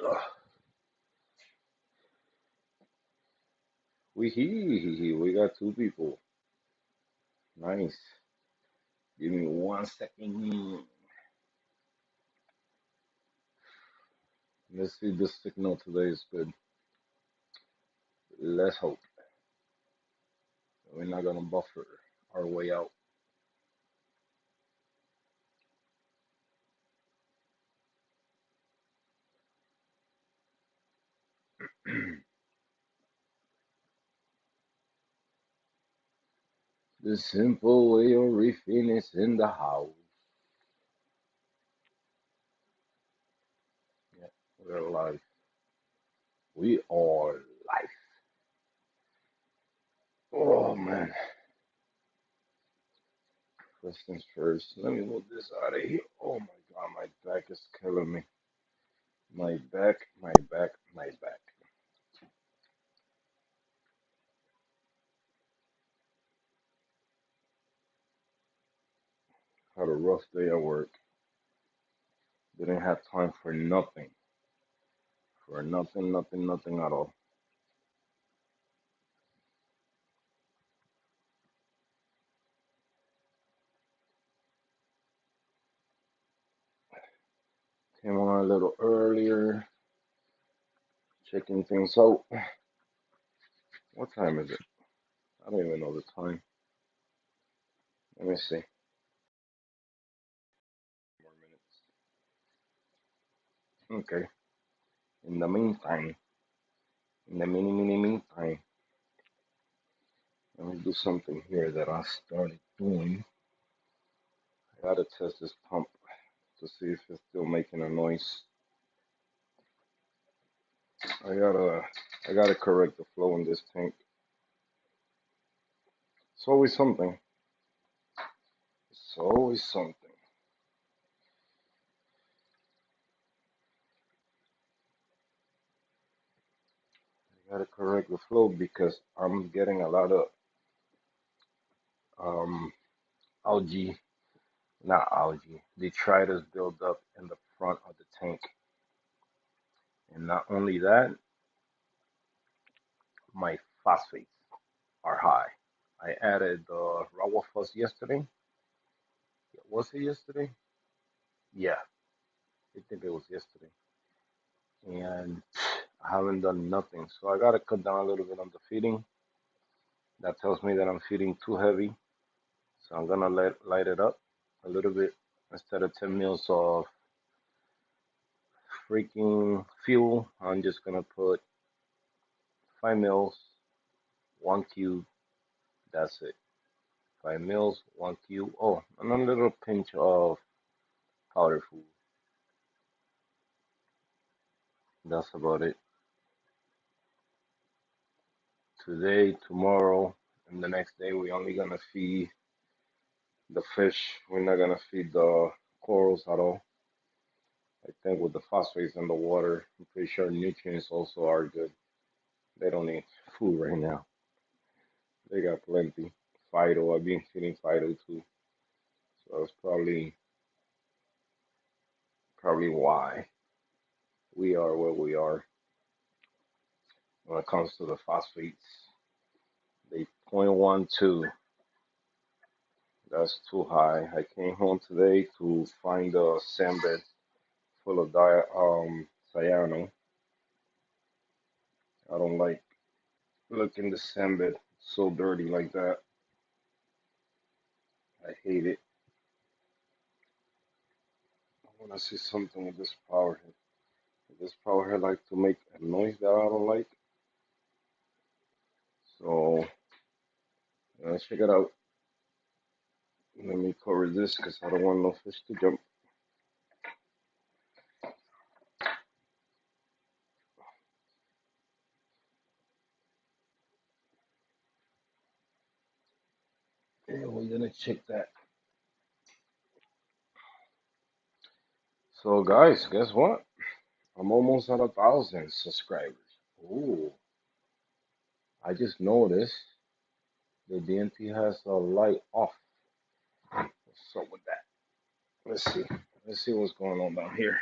Ugh. We got two people. Nice. Give me 1 second. Let's see, the signal today is good. Let's hope we're not gonna buffer our way out. The simple way of reefing is in the house. Yeah, we're live. We are live. Oh man. First things first. Let me move this out of here. Oh my god, my back is killing me. My back, my back, my back. Had a rough day at work. Didn't have time for nothing. For nothing, nothing, nothing at all. Came on a little earlier, checking things out. What time is it? I don't even know the time. Let me see. More minutes. Okay. In the meantime, in the meantime, let me do something here that I started doing. I gotta test this pump to see if it's still making a noise. I gotta, I gotta correct the flow in this tank. It's always something. It's always something. I gotta correct the flow because I'm getting a lot of um algae, not algae, detritus build up in the front of the tank. And not only that, my phosphates are high. I added raw phos yesterday. Was it yesterday? Yeah, I think it was yesterday. And I haven't done nothing. So I gotta cut down a little bit on the feeding. That tells me that I'm feeding too heavy. So I'm gonna light it up a little bit. Instead of 10 mils of freaking fuel, I'm just gonna put 5 mils, 1 cube. That's it. 5 mils, 1 cube. Oh, and a little pinch of powder food. That's about it. Today, tomorrow, and the next day, we're only gonna feed the fish. We're not gonna feed the corals at all. I think with the phosphates in the water, I'm pretty sure nutrients also are good. They don't need food right now. They got plenty. Fido, I've been feeding Fido too. So that's probably why we are where we are when it comes to the phosphates. They 0.12. That's too high. I came home today to find a sandbed full of cyano. I don't like looking the sandbed so dirty like that. I hate it. I want to see something with this power head. This power head like to make a noise that I don't like. So let's check it out. Let me cover this because I don't want no fish to jump. Yeah, we're gonna check that. So guys, guess what? I'm almost at 1,000 subscribers. Ooh, I just noticed the DNT has a light off. What's up with that? Let's see. Let's see what's going on down here.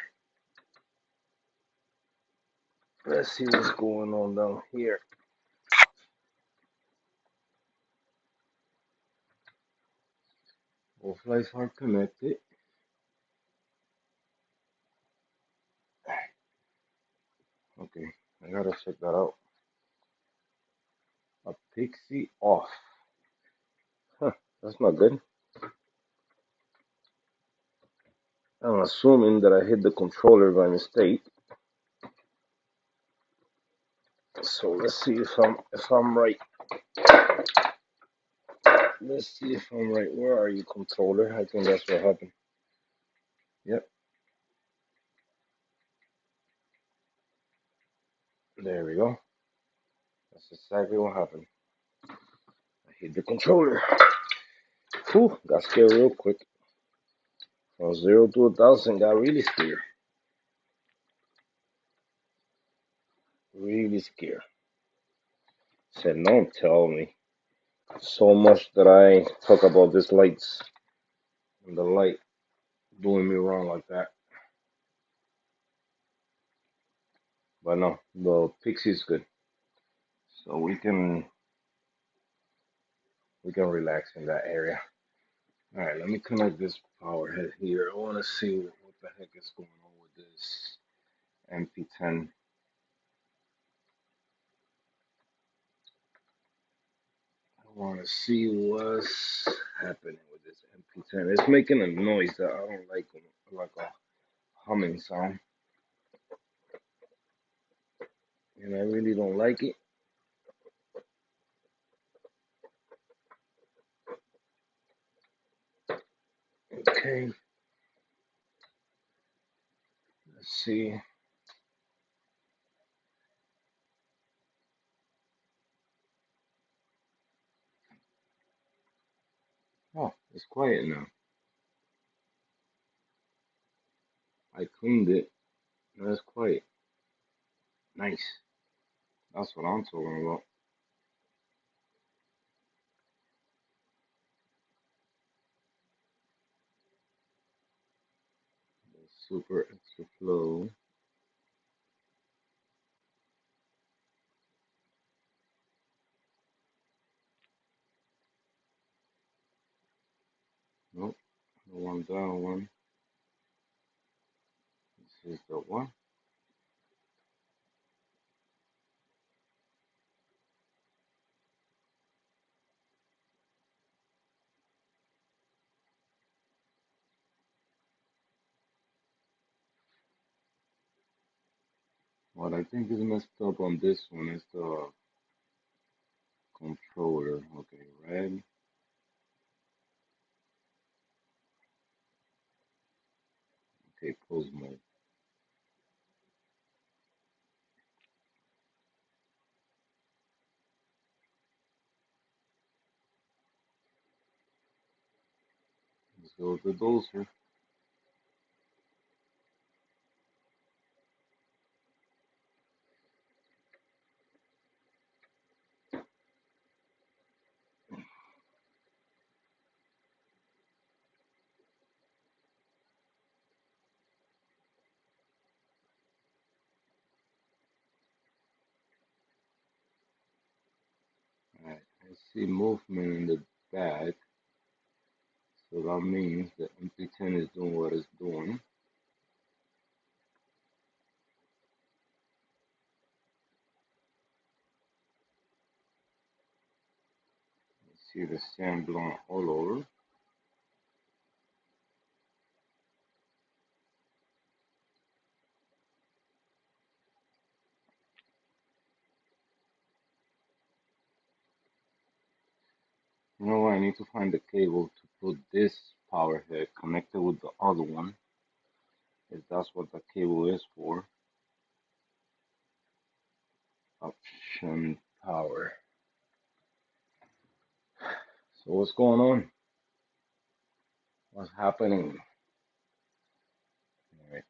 Let's see what's going on down here. Both lights are connected. Okay, I gotta check that out. A pixie off. Huh, that's not good. I'm assuming that I hit the controller by mistake. So let's see if I'm right. Let's see if I'm right. Where are you, controller? I think that's what happened. Yep, there we go. That's exactly what happened. I hit the controller. Whew, got scared real quick. From 0 to 1,000, got really scared. Really scared. Said, don't tell me. So much that I talk about these lights and the light doing me wrong like that. But no, the Pixie's good. So we can relax in that area. All right, let me connect this power head here. I want to see what the heck is going on with this MP10. I want to see what's happening with this MP10. It's making a noise that I don't like a humming sound, and I really don't like it. Okay, let's see. Oh, it's quiet now. I cleaned it. Now it's quiet. Nice. That's what I'm talking about. Super extra flow. Nope, the one down one. This is the one. What I think is messed up on this one is the controller. Okay, red. Okay, pose mode. Let's go with the dozer. Alright, I see movement in the back, so that means the MP10 is doing what it's doing. I see the sand blowing all over. You know what? I need to find the cable to put this power head connected with the other one, if that's what the cable is for. Option power. So what's going on? What's happening? All right.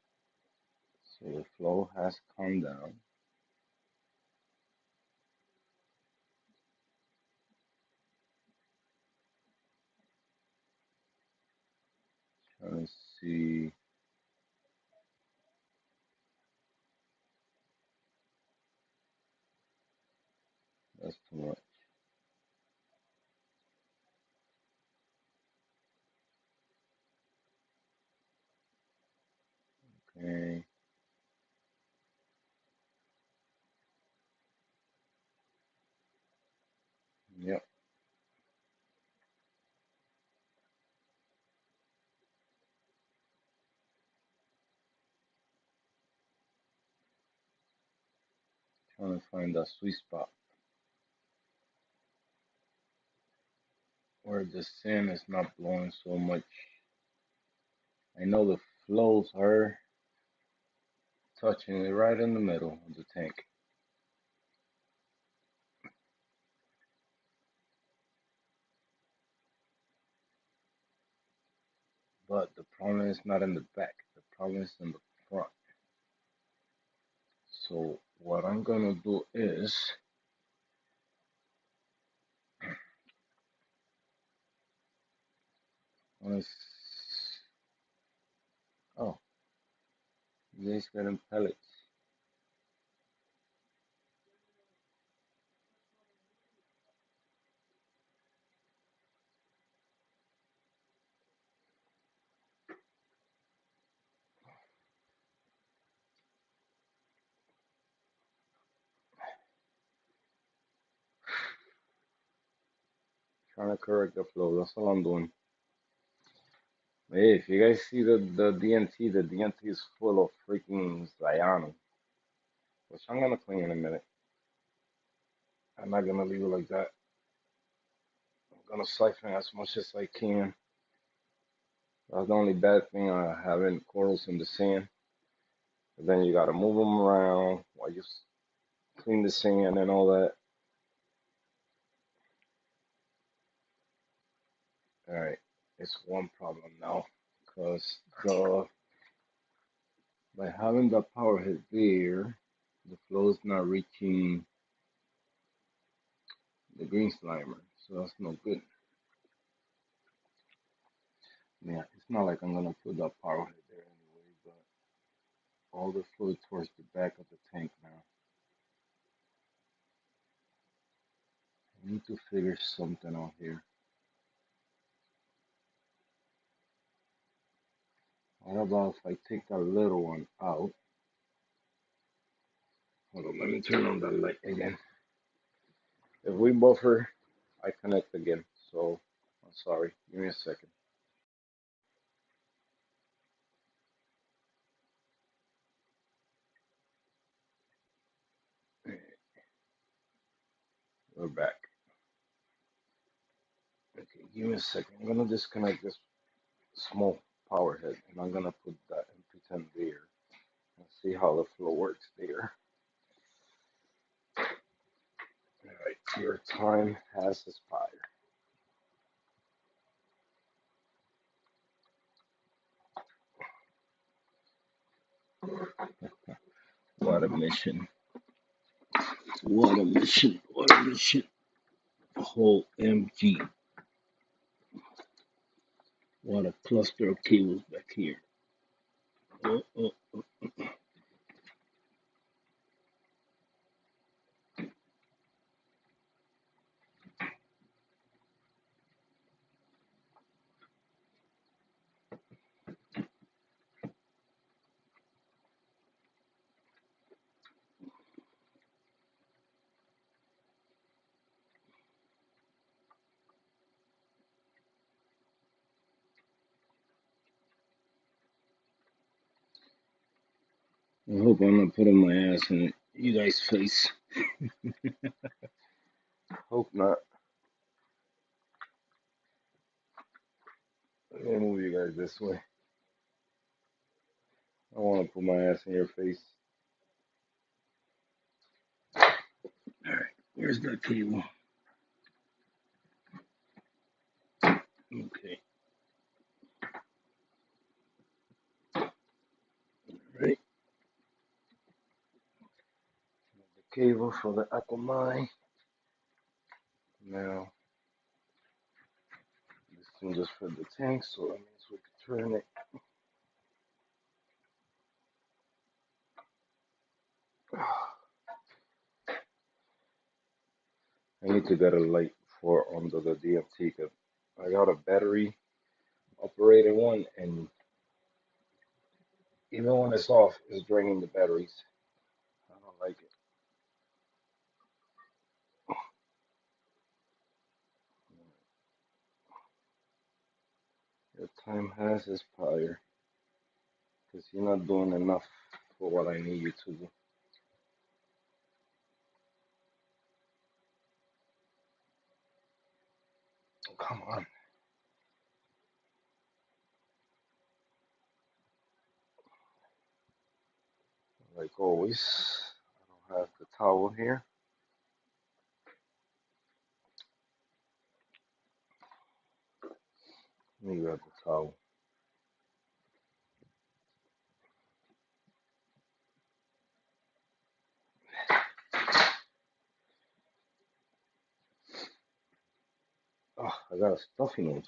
So the flow has come down. Trying to see. That's too much. Okay. Yep. Trying to find that sweet spot where the sand is not blowing so much. I know the flows are touching it right in the middle of the tank. But the problem is not in the back. The problem is in the front. So what I'm gonna do is let's, oh, you guys got them pellets. Trying to correct the flow. That's all I'm doing. Hey, if you guys see the DNT, the DNT is full of freaking cyano, which I'm gonna clean in a minute. I'm not gonna leave it like that. I'm gonna siphon as much as I can. That's the only bad thing having corals in the sand. But then you gotta move them around while you clean the sand and all that. All right, it's one problem now, because by having the power head there, the flow is not reaching the green slimer, so that's no good. Yeah, it's not like I'm gonna put that power head there anyway, but all the fluid towards the back of the tank now. I need to figure something out here. What about if I take that little one out? Hold on, let me turn on that light again. If we buffer, I connect again. So I'm sorry. Give me a second. We're back. Okay, give me a second. I'm gonna disconnect this small power head and I'm gonna put that and pretend there and see how the flow works there. Alright, your time has expired. What a mission. What a mission. What a mission. Whole MG. What a cluster of cables back here. Oh, oh, oh. I hope I'm not putting my ass in you guys' face. Hope not. Let me move you guys this way. I want to put my ass in your face. Alright, where's that cable? Okay. Alright. The cable for the Akamai. Now, this thing just filled the tank, so that means we can turn it. I need to get a light for under the DMT because I got a battery operated one, and even when it's off, it's draining the batteries. I don't like it. Your time has expired because you're not doing enough for what I need you to do. Come on. Like always, I don't have the towel here. Let me grab the towel. Oh, I got a stuffy nose.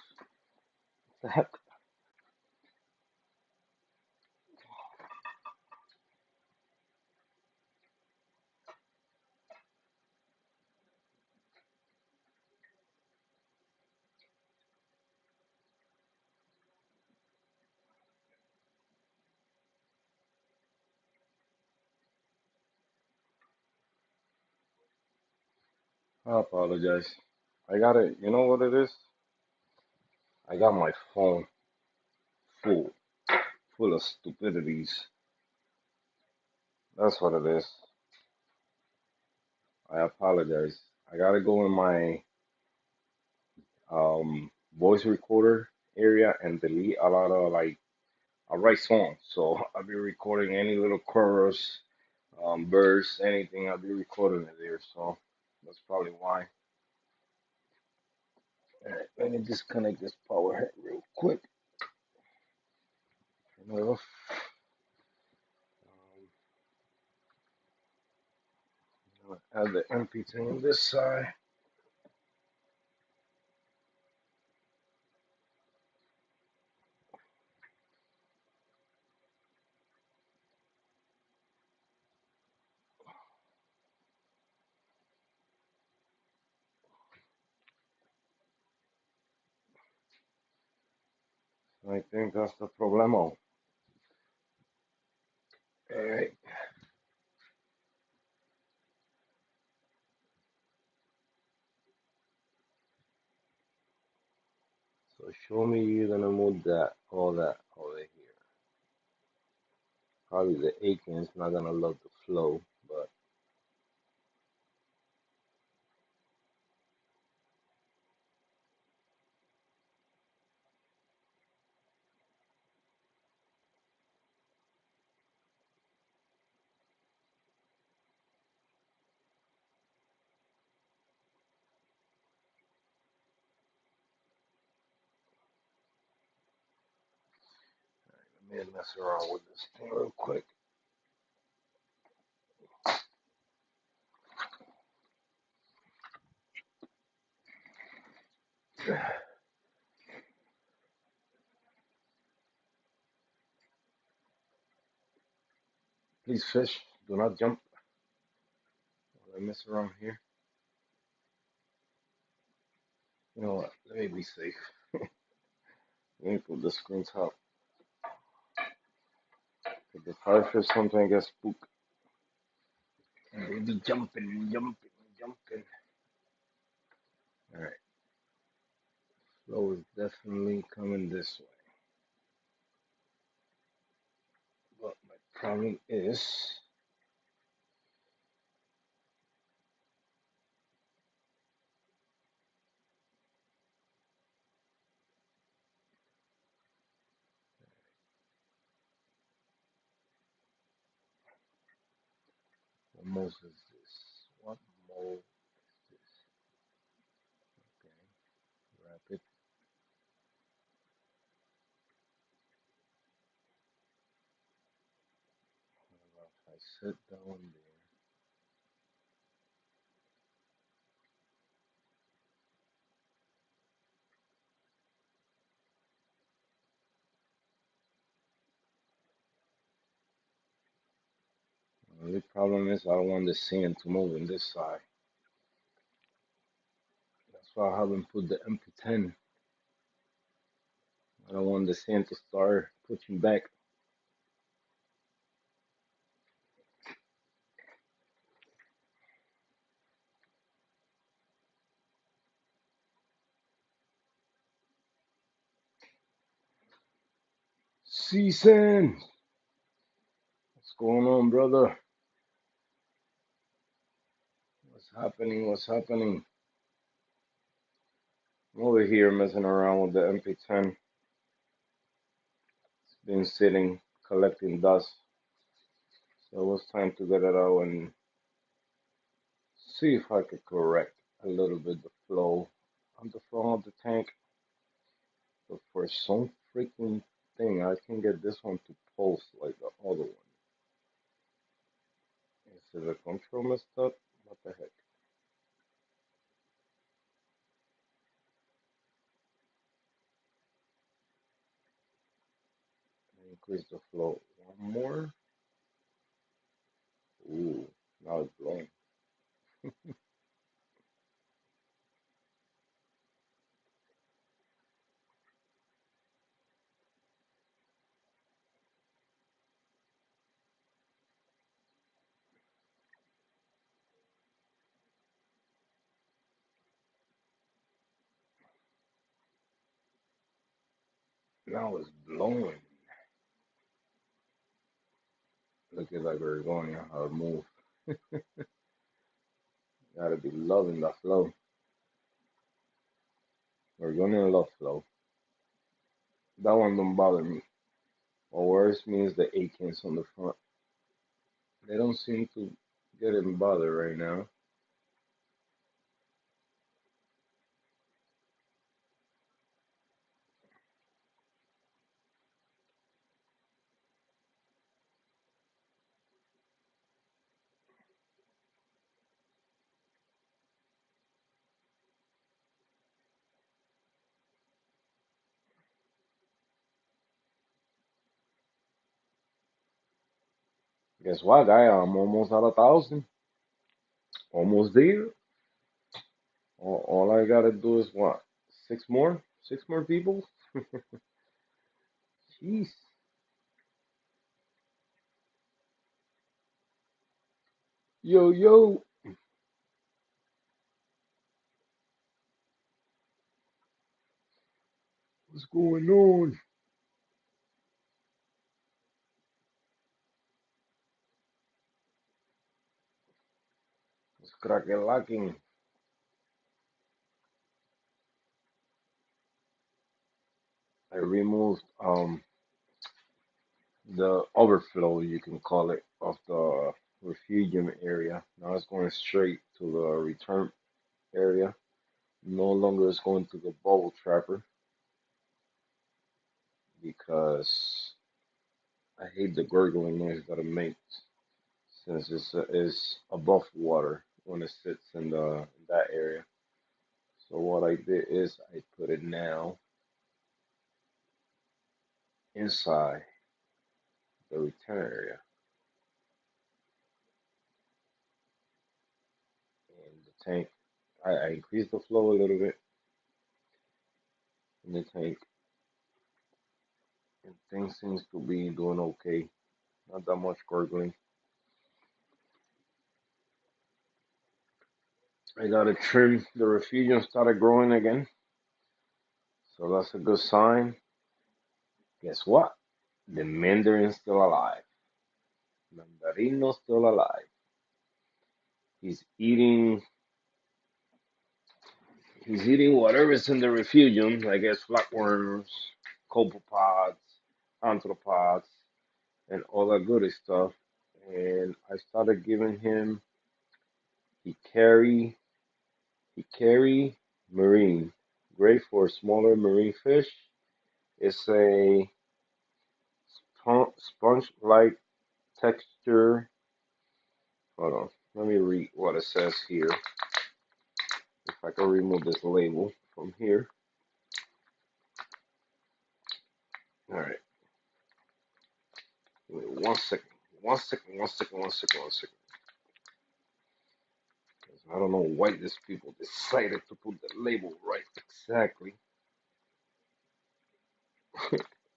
What the heck? I apologize. I got it. You know what it is? I got my phone full, full of stupidities. That's what it is. I apologize. I gotta go in my voice recorder area and delete a lot of like I write songs, so I'll be recording any little chorus, verse, anything. I'll be recording it there, so that's probably why. All right, let me disconnect this power head real quick. Turn it off. Add the MP thing on this side. I think that's the problemo. All right. So show me you're gonna move that, all that over here. Probably the Aiken's not gonna love the flow, but let me mess around with this thing real quick. Please, fish, do not jump. While I mess around here. You know what? Let me be safe. Let me put the screen top. If the firefish sometimes gets spooked, and they be jumping, jumping, jumping. All right, flow is definitely coming this way. But my problem is what mode is this? What mode is this? Okay, rapid. If I sit down there, the only problem is I don't want the sand to move in this side. That's why I haven't put the MP10. I don't want the sand to start pushing back. Season! What's going on, brother? What's happening? What's happening? I'm over here messing around with the MP10. It's been sitting, collecting dust. So it was time to get it out and see if I could correct a little bit the flow on the front of the tank. But for some freaking thing, I can get this one to pulse like the other one. Is the control messed up? What the heck? Increase the flow one more. Ooh, now it's blowing. Now it's blowing. Look at like we're going how it move. Gotta be loving the flow. We're gonna love flow. That one don't bother me. What worries me is the 18s on the front. They don't seem to get in bother right now. Guess what, guy? I'm almost at 1,000. Almost there. All I gotta do is what? Six more? Six more people? Jeez. Yo, yo. What's going on? It's cracking lacking. I removed the overflow, you can call it, of the refugium area. Now it's going straight to the return area. No longer is going to the bubble trapper because I hate the gurgling noise that it makes since it's above water when it sits in that area. So what I did is I put it now inside the return area, and the tank. I increased the flow a little bit in the tank, and things seems to be doing okay. Not that much gurgling. I gotta trim. The refugium started growing again, so that's a good sign. Guess what? The mandarin's still alive. Mandarino's still alive. He's eating. He's eating whatever's in the refugium. I guess flatworms, copepods, anthropods, and all that good stuff. And I started giving him Hikari, Hikari marine, great for smaller marine fish. It's a sponge-like texture. Hold on, let me read what it says here. If I can remove this label from here. All right, wait 1 second. 1 second, 1 second, 1 second, 1 second. I don't know why these people decided to put the label right exactly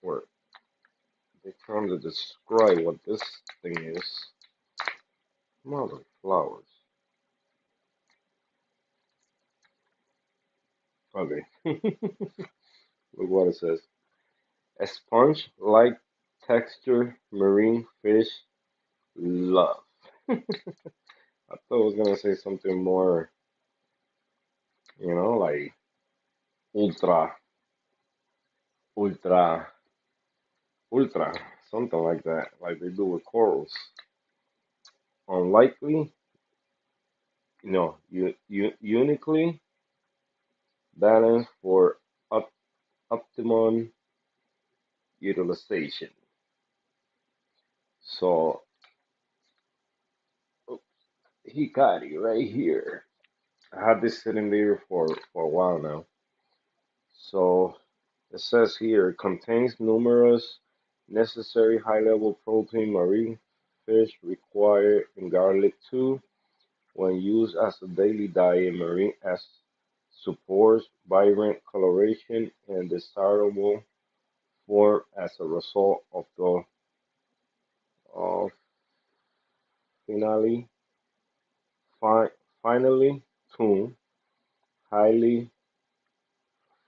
where they trying to describe what this thing is. Mother flowers. Okay. Look what it says. A sponge-like texture marine fish love. I thought I was gonna say something more, like ultra, ultra, ultra, something like that, like they do with corals. Unlikely, uniquely balanced for op optimum utilization. So, oh, he got it right here. I had this sitting there for a while now. So it says here contains numerous necessary high-level protein marine fish required in garlic too. When used as a daily diet, marine as supports vibrant coloration and desirable form as a result of the uh, finally fi- finally tuned, highly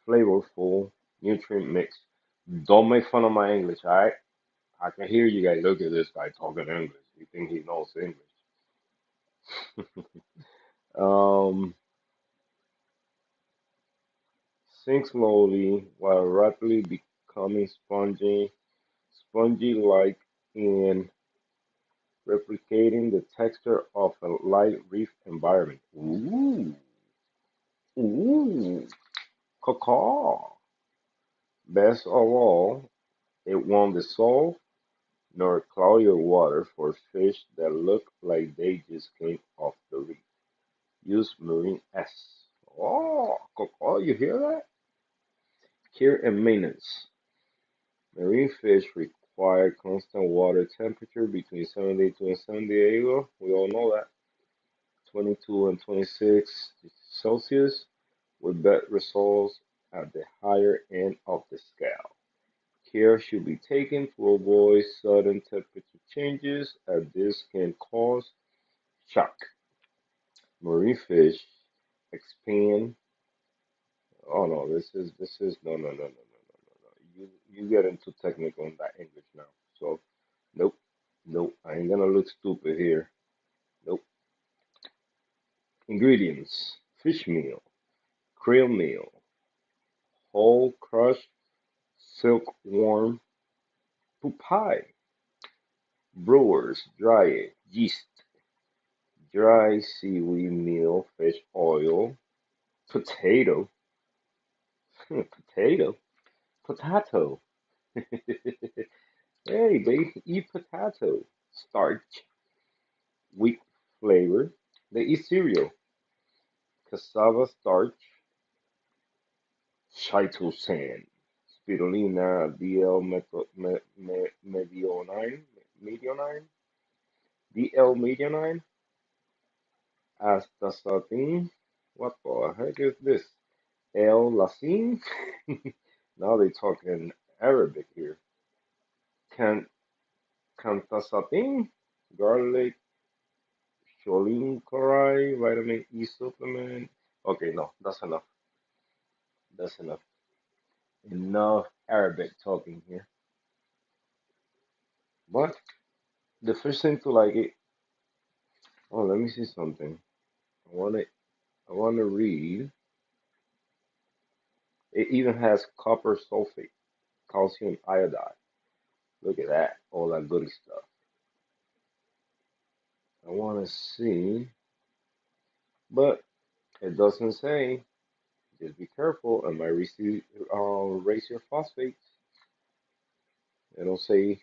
flavorful nutrient mix. Don't make fun of my English, alright? I can hear you guys. Look at this guy talking English. You think he knows English? Um, sink slowly while rapidly becoming spongy-like in replicating the texture of a light reef environment. Ooh, ooh, caw. Best of all, it won't dissolve nor cloud your water for fish that look like they just came off the reef. Use marine S. Oh, you hear that? Care and maintenance. Marine fish require constant water temperature between 72 and 78. We all know that. 22 and 26 Celsius with best results at the higher end of the scale. Care should be taken to avoid sudden temperature changes as this can cause shock. Marine fish expand. Oh no, this is no. You get into technical in that English now. So nope, nope. I ain't gonna look stupid here. Nope. Ingredients: fish meal, krill meal, whole crushed silkworm pupae, brewers dry yeast, dry seaweed meal, fish oil, potato, potato, potato. Hey, baby, eat potato. Starch, wheat flavor. They eat cereal. Cassava starch, chitosan, spirulina, medionine, DL medionine, astaxanthin. What the heck is this? L-lysine. Now they talk in Arabic here. Can Cantasatin, garlic, choline chloride, vitamin E supplement. Okay, no, that's enough. That's enough. Enough Arabic talking here. But the first thing to like it. Oh, let me see something. I want to. I want to read. It even has copper sulfate, calcium iodide. Look at that, all that goody stuff. I want to see, but it doesn't say. Just be careful. It might raise your phosphates. It don't say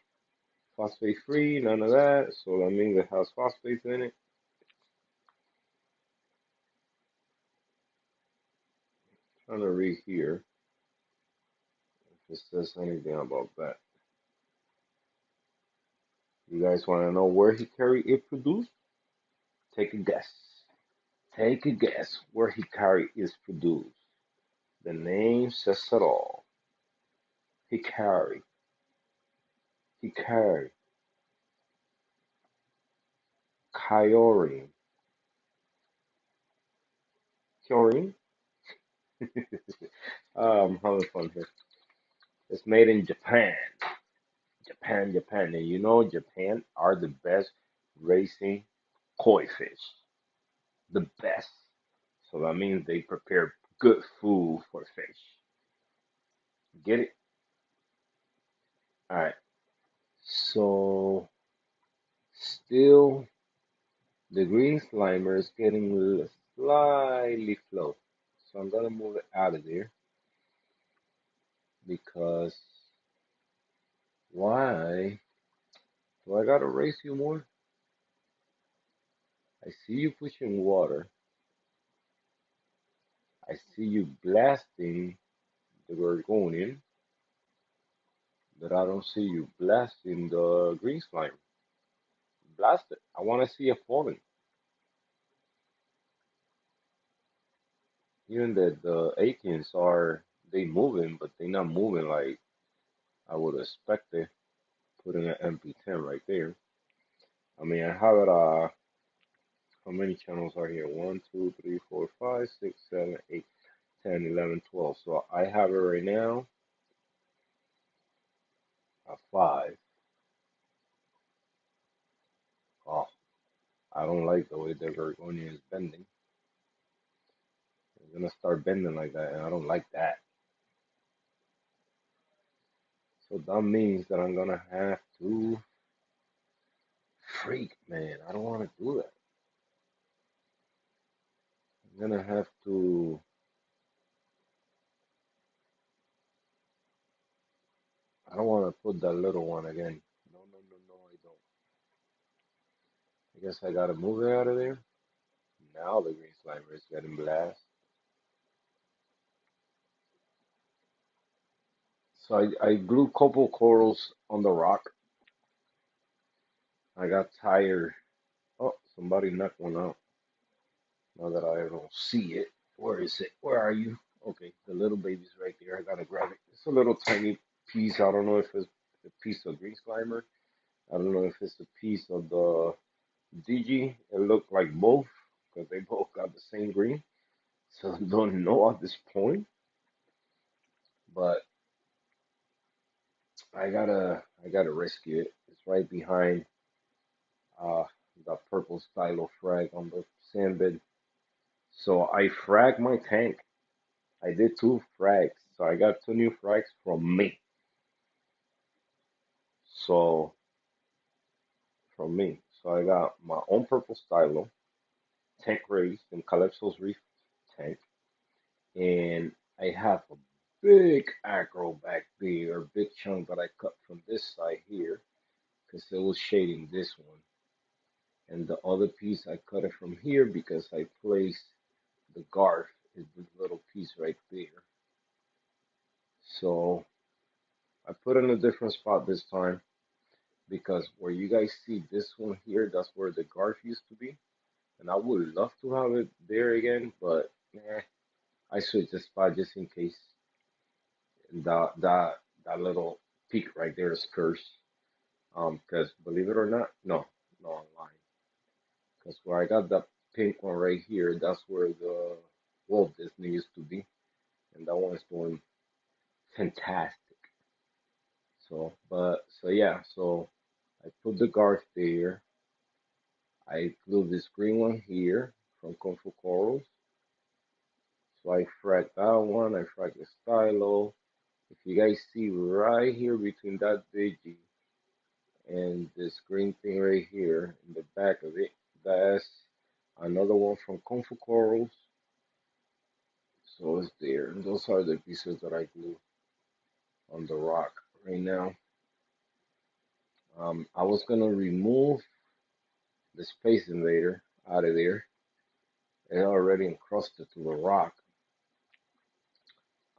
phosphate free, none of that. So that means it has phosphates in it. Trying to read here if it says anything about that. You guys want to know where he carried it produced? Take a guess. Take a guess where hikari is produced. The name says it all. Hikari, hikari, kyorin, kyorin. I'm having fun here. It's made in Japan, Japan, and you know Japan are the best raising koi fish, the best. So that means they prepare good food for fish. Get it? All right. So still, the green slimer is getting slightly flow. So I'm gonna move it out of there because why? Do I gotta race you more? I see you pushing water. I see you blasting the Gorgonian, but I don't see you blasting the green slime. Blast it. I want to see it falling. Even that the Aikens are they moving, but they not moving like I would expect it. Putting an MP10 right there. I mean, I have it. How many channels are here? 1, 2, 3, 4, 5, 6, 7, 8, 10, 11, 12. So I have it right now at 5. Oh, I don't like the way the Gorgonian is bending. It's gonna start bending like that, and I don't like that. So that means that I'm gonna have to freak, man. I don't want to do that. I'm gonna have to. I don't want to put that little one again. No, no, no, no, I don't. I guess I gotta move it out of there. Now the green slimer is getting blast. So I glue couple corals on the rock. I got tired. Oh, somebody knocked one out. Now that I don't see it. Where is it? Where are you? Okay, the little baby's right there. I gotta grab it. It's a little tiny piece. I don't know if it's a piece of green slimer. I don't know if it's a piece of the DG. It looked like both because they both got the same green. So I don't know at this point. But I gotta rescue it. It's right behind uh the purple stylo frag on the sandbed. So I fragged my tank. I did 2 frags. So I got 2 new frags from me. So from me. So I got my own purple stylo, tank raised in Calypso's Reef tank. And I have a big acro back there, a big chunk that I cut from this side here because it was shading this one. And the other piece I cut it from here because I placed the garf is this little piece right there. So I put it in a different spot this time because where you guys see this one here, that's where the garf used to be. And I would love to have it there again, but I switched the spot just in case. That little peak right there is cursed. Because believe it or not, no, no, I'm lying. Because where I got that pink one right here, that's where the Walt Disney used to be, and that one's doing fantastic. So yeah, so I put the guard there. I glued this green one here from Kung Fu Corals. So I fragged that one. I fragged the stylo. If you guys see right here between that digi and this green thing right here in the back of it, that's another one from Kung Fu Corals. So it's there. And those are the pieces that I glue on the rock right now. I was gonna remove the Space Invader out of there. It already encrusted to the rock.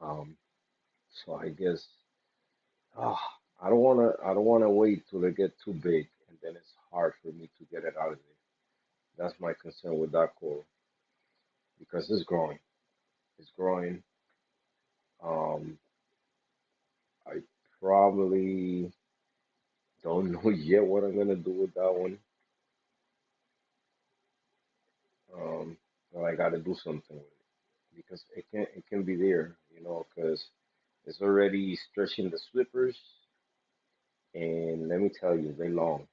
Um, so I guess oh, I don't wanna wait till they get too big and then it's hard for me to get it out of there. That's my concern with that coral. because it's growing. It's growing. Um, I probably don't know yet what I'm gonna do with that one. Um, but I gotta do something with it because it can be there, because it's already stretching the slippers, and let me tell you, they long.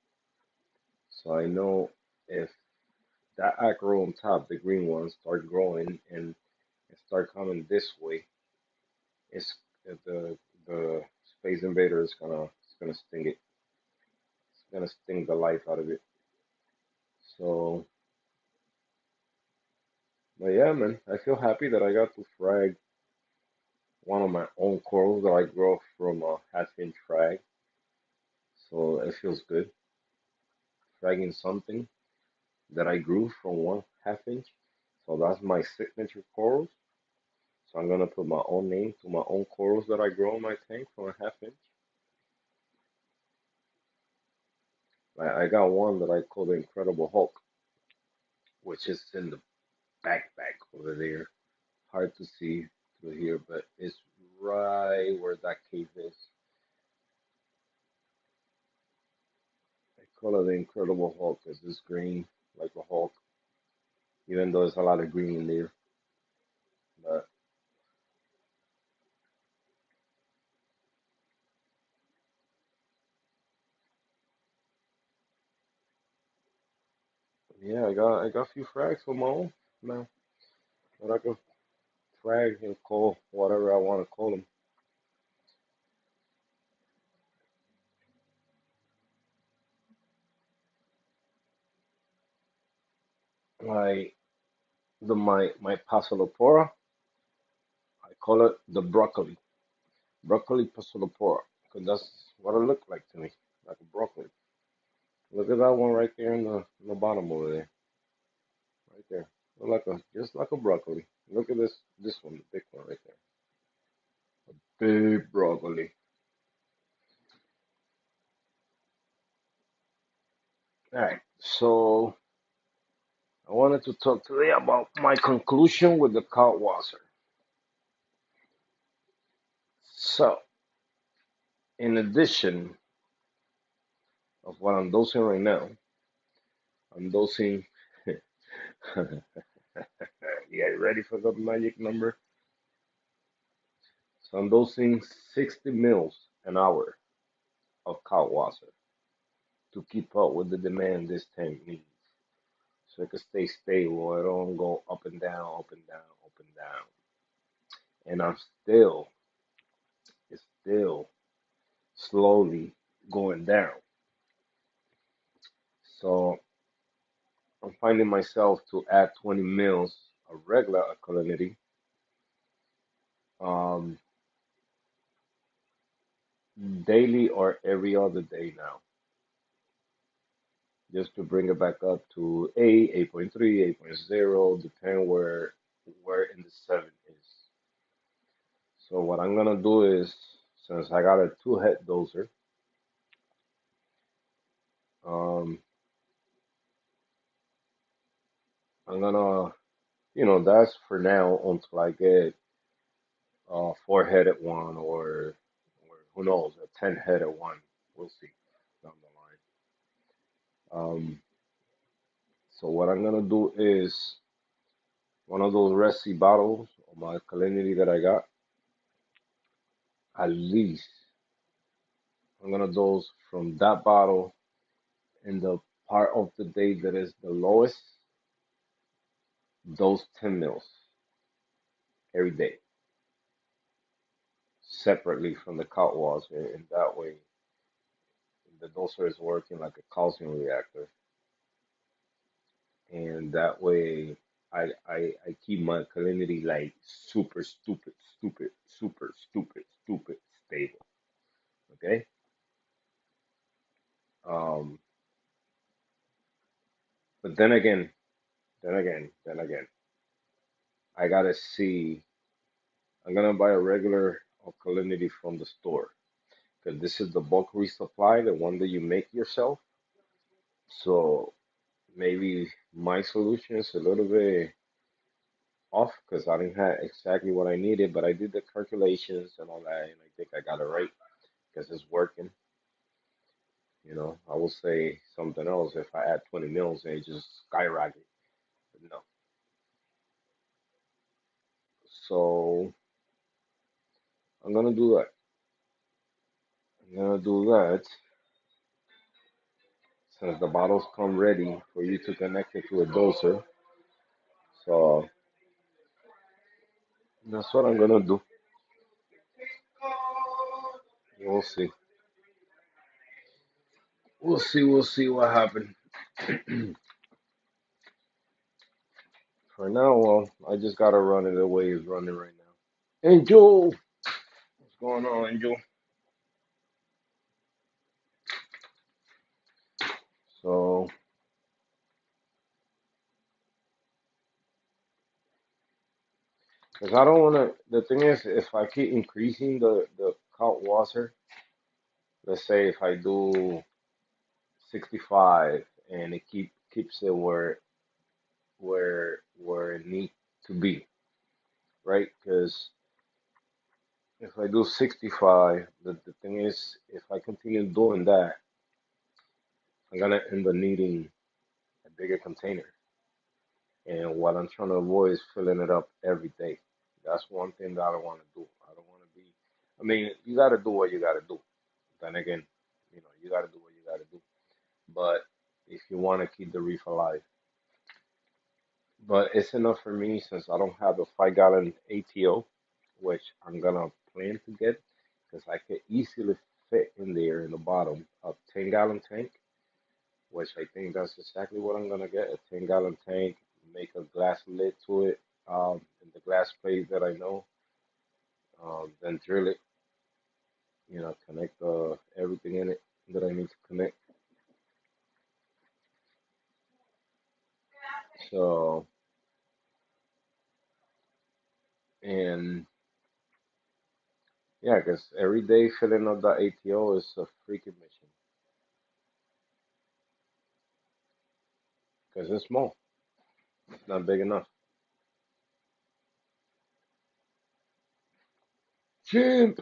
So I know if that acro on top, the green ones, start growing and start coming this way, it's the Space Invader is gonna sting it. It's gonna sting the life out of it. So, but yeah, man, I feel happy that I got to frag one of my own corals that I grow from a half-inch frag. So it feels good fragging something that I grew from one half inch. So that's my signature corals. So I'm gonna put my own name to my own corals that I grow in my tank from a half inch. I got one that I call the Incredible Hulk, which is in the backpack over there. Hard to see through here, but it's right where that cave is. I call it the Incredible Hulk because it's green like a Hulk, even though there's a lot of green in there. But yeah, I got a few frags of my own now that I can frag and call whatever I want to call them. Like my Passalopora, I call it the broccoli Passalopora, because that's what it looked like to me, like a broccoli. Look at that one right there in the bottom over there, right there. Look like just like a broccoli. Look at this one, the big one right there, big broccoli. All right, so I wanted to talk today about my conclusion with the Kaltwasser. So, in addition of what I'm dosing right now, I'm dosing. You guys ready for the magic number? So I'm dosing 60 mils an hour of Kaltwasser to keep up with the demand this tank needs. So it can stay stable. I don't go up and down, up and down, up and down. And it's still slowly going down. So I'm finding myself to add 20 mils of regular alkalinity um, daily or every other day now, just to bring it back up to 8, 8.3, 8.0, depending where in the 7 is. So what I'm gonna do is, since I got a two head doser, um, I'm gonna, that's for now until I get a four-headed one or who knows, a 10-headed one. We'll see down the line. So what I'm gonna do is one of those Resi bottles of my alkalinity that I got, at least I'm gonna dose from that bottle in the part of the day that is the lowest, those 10 mils every day, separately from the cot walls. And that way, the doser is working like a calcium reactor. And that way, I keep my alkalinity like super stupid, stupid, super stupid, stupid stable. Okay? Um, but then again, I gotta see. I'm gonna buy a regular alkalinity from the store because this is the bulk resupply, the one that you make yourself. So maybe my solution is a little bit off because I didn't have exactly what I needed, but I did the calculations and all that, and I think I got it right because it's working. I will say something else if I add 20 mils and it just skyrocket. But no. So I'm gonna do that. I'm gonna do that since the bottles come ready for you to connect it to a doser. So that's what I'm gonna do. We'll see. We'll see. We'll see what happens. For now, well, I just gotta run it the way it's running right now. Angel, what's going on, Angel? So, because I don't wanna. The thing is, if I keep increasing the hot water, let's say if I do 65 and it keeps it where it needs to be, right? Because if I do 65, the thing is, if I continue doing that, I'm gonna end up needing a bigger container. And what I'm trying to avoid is filling it up every day. That's one thing that I don't want to do. I don't want to be. I mean, you got to do what you got to do. Then again, you got to do what you got to do. But if you want to keep the reef alive, but it's enough for me since I don't have a 5 gallon ATO, which I'm gonna plan to get because I could easily fit in there in the bottom a 10 gallon tank, which I think that's exactly what I'm gonna get, a 10 gallon tank, make a glass lid to it, and the glass plate that I know, then drill it, connect everything in it that I need to connect. So, and yeah, because every day filling up that ATO is a freaking mission because it's small, it's not big enough. Chimp!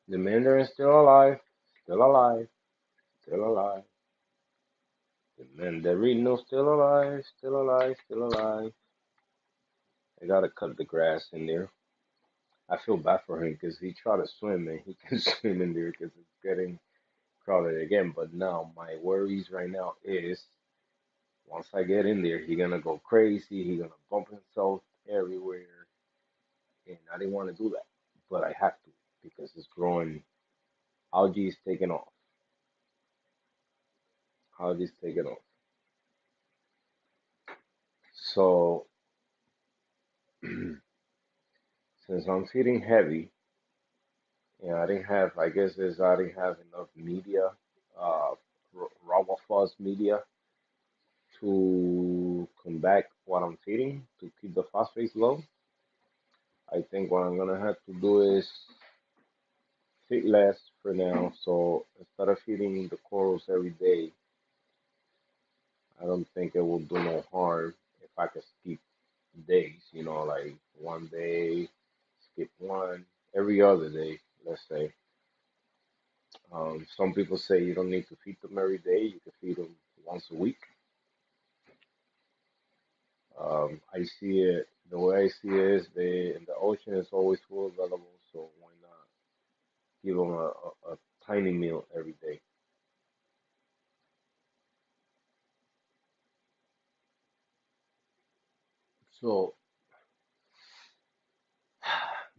The Mandarin is still alive, still alive, still alive. The Mandarino still alive, still alive, still alive. I gotta cut the grass in there. I feel bad for him because he tried to swim and he can swim in there because it's getting crowded again. But now my worries right now is once I get in there, he gonna go crazy. He gonna bump himself everywhere, and I didn't want to do that, but I have to because it's growing. Algae is taking off. Algae is taking off. So since I'm feeding heavy, and I didn't have, I guess is I didn't have enough media, uh, raw fuzz media to combat what I'm feeding to keep the phosphates low. I think what I'm gonna have to do is feed less for now. So instead of feeding the corals every day, I don't think it will do no harm if I could skip days. Like one day, skip one, every other day, let's say. Some people say you don't need to feed them every day. You can feed them once a week. I see it the way I see it is they in the ocean is always full available, so why not give them a tiny meal every day? So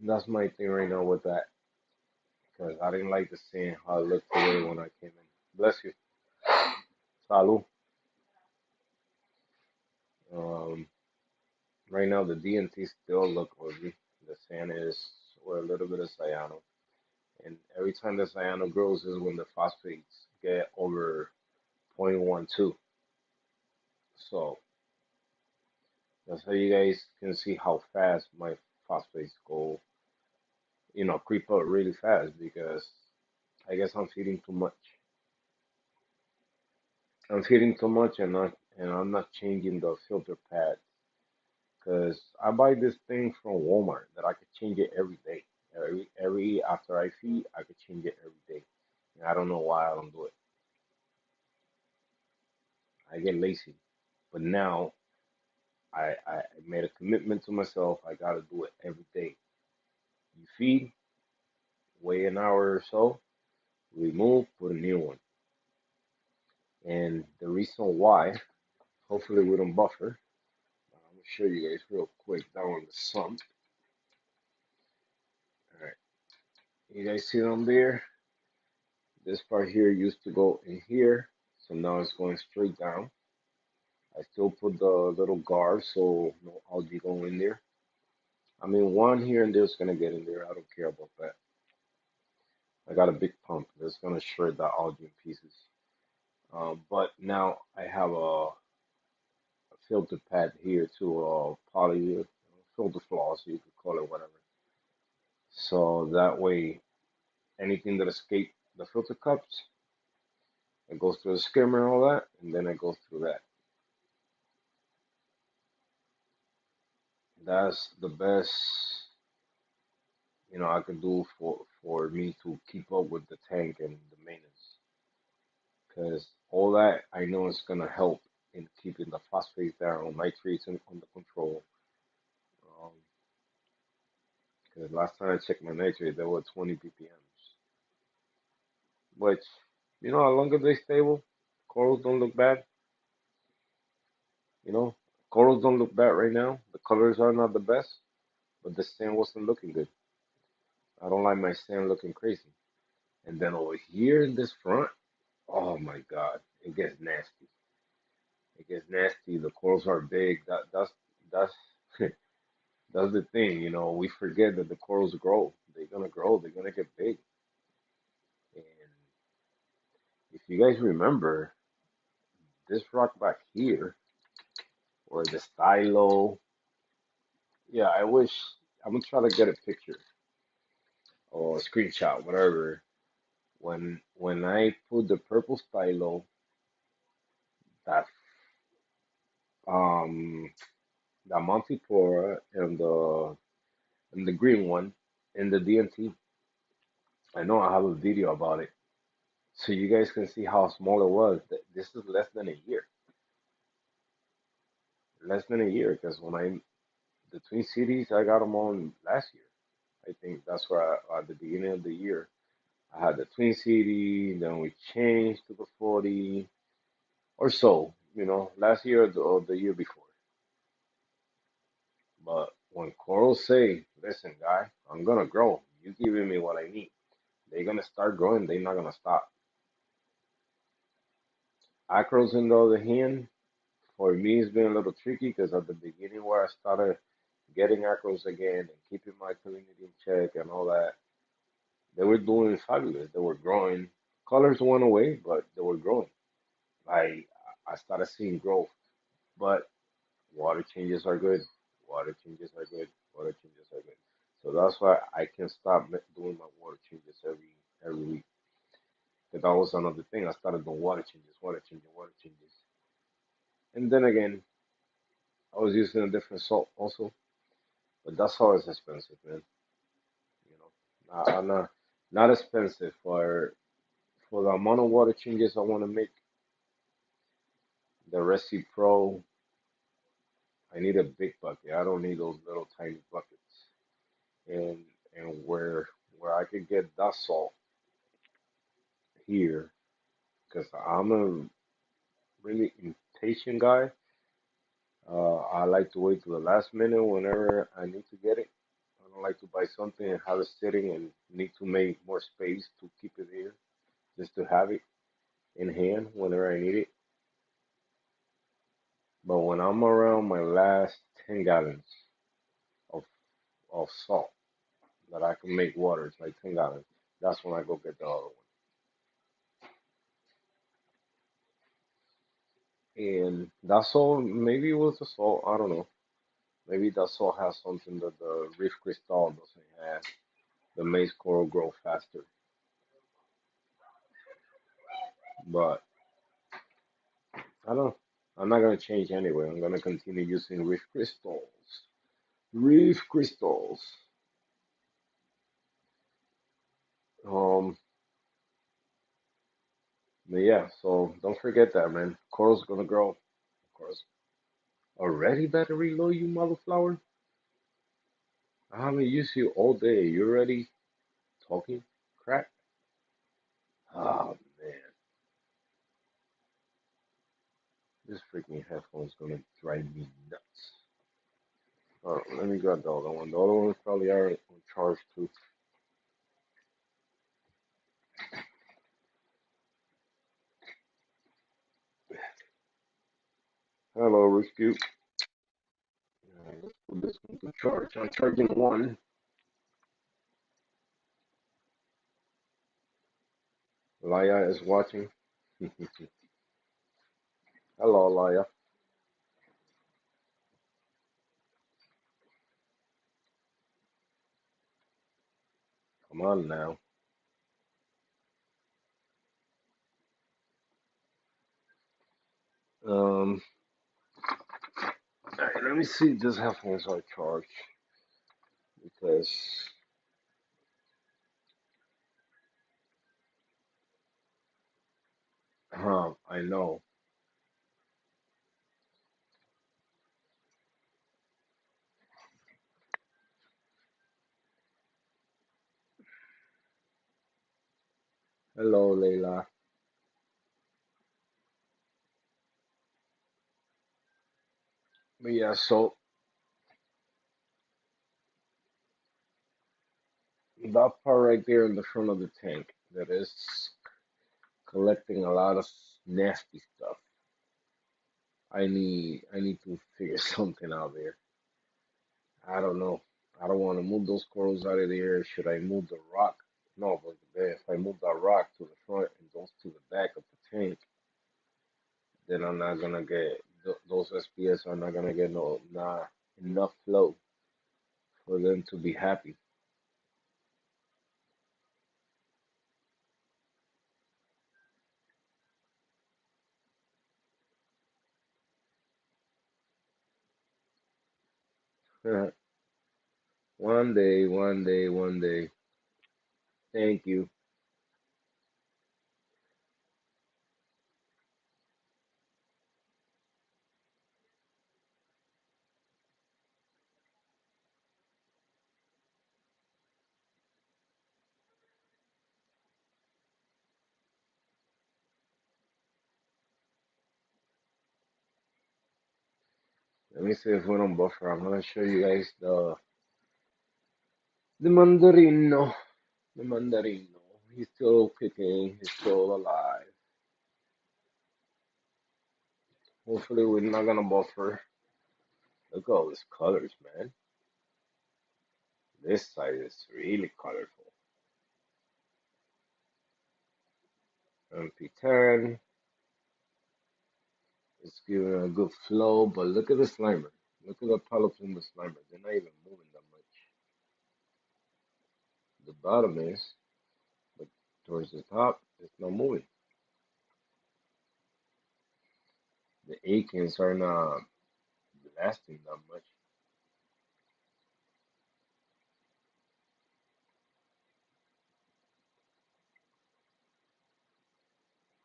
that's my thing right now with that because I didn't like the seeing how it looked today when I came in. Bless you, Salud. Um, right now the DNT still look ugly. The sand is or a little bit of cyano, and every time the cyano grows is when the phosphates get over 0.12. So That's how you guys can see how fast my phosphates go, creep up really fast because I guess I'm feeding too much. I'm feeding too much and I'm not changing the filter pad because I buy this thing from Walmart that I could change it every day. Every after I feed, I could change it every day. And I don't know why I don't do it. I get lazy. But now I made a commitment to myself. I gotta do it every day. You feed, wait an hour or so, remove, put a new one. And the reason why, hopefully we don't buffer. I'm gonna show you guys real quick down in the sump. All right, you guys see them there? This part here used to go in here, so now it's going straight down. I still put the little guard so no algae go in there. I mean, one here and there's gonna get in there. I don't care about that. I got a big pump that's gonna shred that algae in pieces. But now I have a filter pad here to poly filter floss, you could call it whatever. So that way, anything that escape the filter cups, it goes through the skimmer and all that, and then it goes through that. That's the best, I could do for me to keep up with the tank and the maintenance, because all that I know is gonna help in keeping the phosphate down, nitrates under control. Um, because last time I checked my nitrate, they were 20 ppms, which, as long as they stable, corals don't look bad. You know, corals don't look bad right now. The colors are not the best, but the sand wasn't looking good. I don't like my sand looking crazy. And then over here in this front, oh my God, it gets nasty. It gets nasty. The corals are big. That's that's the thing. We forget that the corals grow. They're gonna grow. They're gonna get big. And if you guys remember this rock back here, or the stylo, yeah, I wish I'm gonna try to get a picture or a screenshot, whatever. When I put the purple stylo, that um the Montiflora and the green one in the DNT, I know I have a video about it, so you guys can see how small it was. This is less than a year, less than a year, because the Twin Cities I got them on last year. I think that's where at the beginning of the year I had the Twin City, then we changed to the 40 or so, last year or the year before. But when corals say, listen, guy, I'm gonna grow, you giving me what I need, they're gonna start growing, they're not gonna stop. Acros, on the other hand, for me, it's been a little tricky because at the beginning where I started getting acros again and keeping my salinity in check and all that, they were doing fabulous. They were growing. Colors went away, but they were growing. I started seeing growth, but water changes are good. Water changes are good. Water changes are good. So that's why I can stop doing my water changes every week. Because that was another thing. I started doing water changes, water changes. And then again, I was using a different salt also. But that salt is expensive, man. Not expensive for the amount of water changes I want to make. The Reci Pro, I need a big bucket. I don't need those little tiny buckets. And and where I could get that salt here, because I'm a really impatient guy. I like to wait to the last minute whenever I need to get it. I don't like to buy something and have it sitting and need to make more space to keep it here, just to have it in hand whenever I need it. But when I'm around my last 10 gallons of, of salt that I can make water, it's like 10 gallons, that's when I go get the other one. And that's all, maybe it was the salt, I don't know. Maybe that soil has something that the reef crystal doesn't have that makes coral grow faster. But I don't. I'm not gonna change anyway. I'm gonna continue using reef crystals. Reef crystals. Um. But yeah. So don't forget that, man. Coral's gonna grow. Of course. Already battery low, you mother flower. I haven't used you all day. You already talking crap? Oh man, this freaking headphone's gonna drive me nuts. Let me grab the other one. The other one's probably already on charge too. Hello, Rescue. Let's put this one to charge. I'm charging one. Laya is watching. Hello, Laya. Come on now. Um, alright, let me see if this headphones are charged because I know. Hello, Leila. But yeah, so that part right there in the front of the tank that is collecting a lot of nasty stuff. I need to figure something out there. I don't know. I don't want to move those corals out of there. Should I move the rock? No, but if I move that rock to the front and those to the back of the tank, then I'm not gonna get those SPS are not gonna get no not enough flow for them to be happy. One day, one day, one day. Thank you. Let me see if we don't buffer. I'm gonna show you guys the mandarino. The mandarino. He's still kicking. He's still alive. Hopefully we're not gonna buffer. Look at all these colors, man. This side is really colorful. MP10 is giving a good flow, but look at the slimer. Look at the Palapuma slimer. They're not even moving that much. The bottom is, but towards the top, it's not moving. The Akins are not blasting that much.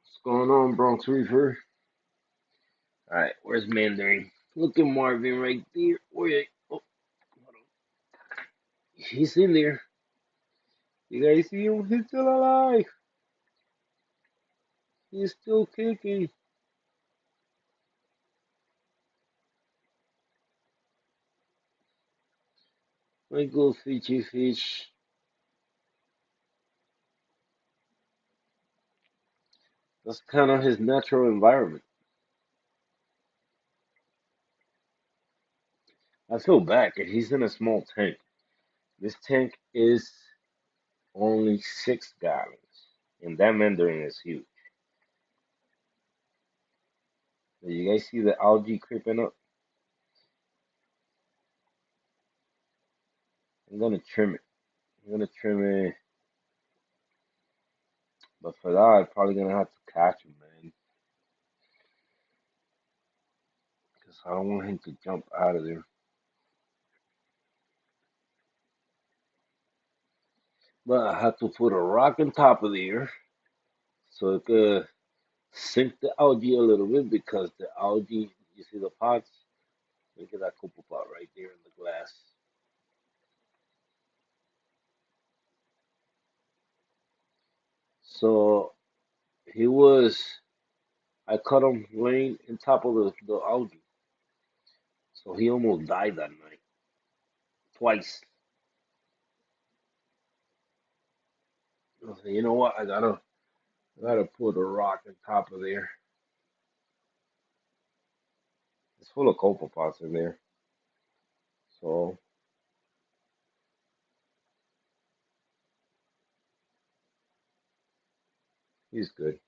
What's going on, Bronx Reefer? Alright, where's Mandarin? Look at Marvin right there. Oh, he's in there. You guys see him? He's still alive. He's still kicking. My good fishy fish. That's kind of his natural environment. I feel bad 'cause he's in a small tank. This tank is only 6 gallons, and that Mandarin is huge. Do you guys see the algae creeping up? I'm gonna trim it. I'm gonna trim it, but for that, I'm probably gonna have to catch him, man, because I don't want him to jump out of there. But I have to put a rock on top of there so it could sink the algae a little bit because the algae, you see the pots? Look at that cocoa pot right there in the glass. So he was, I caught him laying on top of the algae. So he almost died that night, twice. I said, you know what? I gotta put a rock on top of there. It's full of cocoa pots in there. So he's good.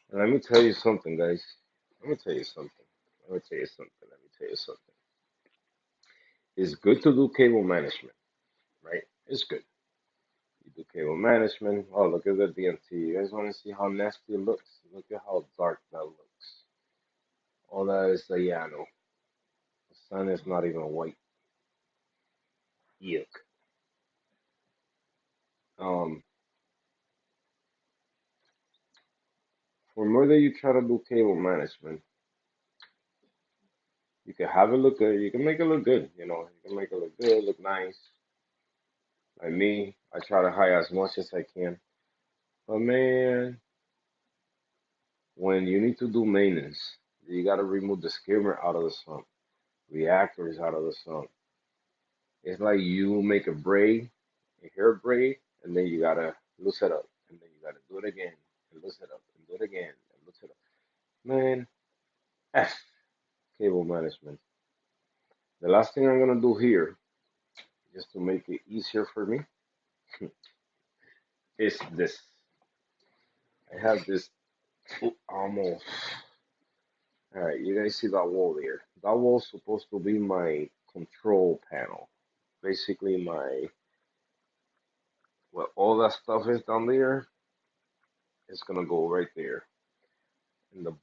And let me tell you something, guys. Let me tell you something. Let me tell you something. Let me tell you something. It's good to do cable management, right? It's good. You do cable management. Oh, look at the DMT. You guys want to see how nasty it looks? Look at how dark that looks. All that is the llano. The sun is not even white. Yuck. Um, for more that you try to do cable management, you can have it look good. You can make it look good. You can make it look good, look nice. Like me, I try to hide as much as I can. But man, when you need to do maintenance, you gotta remove the skimmer out of the sump, reactors out of the sump. It's like you make a braid, a hair braid, and then you gotta loose it up, and then you gotta do it again, and loose it up, and do it again, and loose it up. Man, F cable management. The last thing I'm gonna do here, just to make it easier for me, is this. I have this almost. All right, you guys see that wall there? That wall's supposed to be my control panel. Basically, my well, all that stuff is down there. It's gonna go right there. In the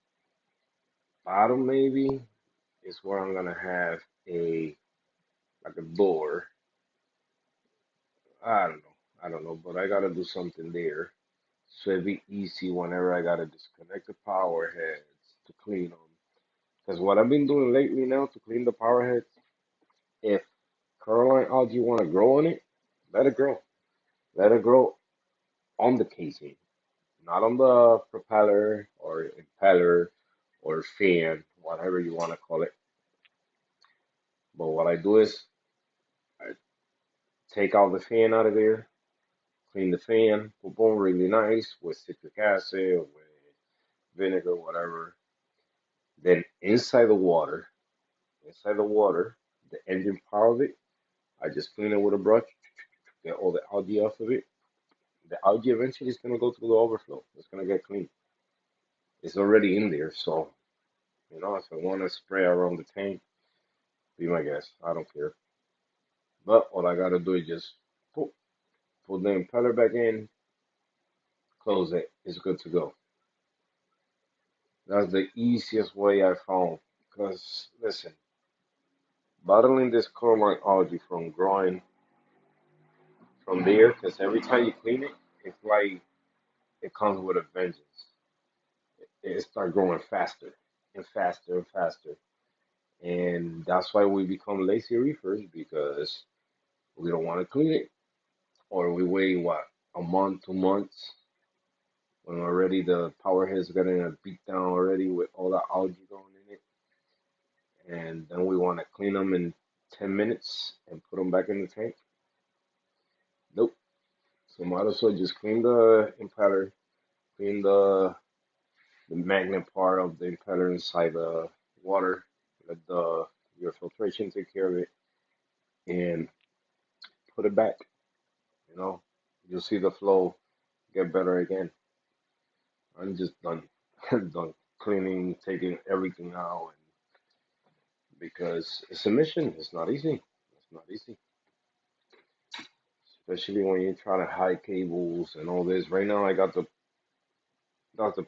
bottom, maybe is where I'm gonna have a like a door. I don't know. I don't know, but I gotta do something there. So it'd be easy whenever I gotta disconnect the power heads to clean them. Because what I've been doing lately now to clean the power heads, if Caroline algae wanna grow on it, let it grow. Let it grow on the casing, not on the propeller or impeller or fan, whatever you wanna call it. But what I do is I take out the fan out of there, clean the fan, boom, boom, really nice with citric acid, with vinegar, whatever. Then inside the water, the engine part of it, I just clean it with a brush, get all the algae off of it. The algae eventually is gonna go through the overflow. It's gonna get clean. It's already in there, so if I want to spray around the tank, be my guest. I don't care. But all I gotta do is just put the impeller back in, close it. It's good to go. That's the easiest way I found. Because listen, bottling this coralline algae from growing from there, because every time you clean it, it's like it comes with a vengeance. It starts growing faster and faster and faster. And that's why we become lazy reefers because we don't want to clean it. Or we wait, what, a month, 2 months, when already the power head's getting a beat down already with all the algae going in it. And then we want to clean them in 10 minutes and put them back in the tank. Nope. So might as well just clean the impeller, clean the magnet part of the impeller inside the water, let the your filtration take care of it, and put it back. You know, you'll see the flow get better again. I'm just done. I'm done. cleaning, taking everything out, and because it's a mission. It's not easy. It's not easy, especially when you're trying to hide cables and all this. Right now, I got the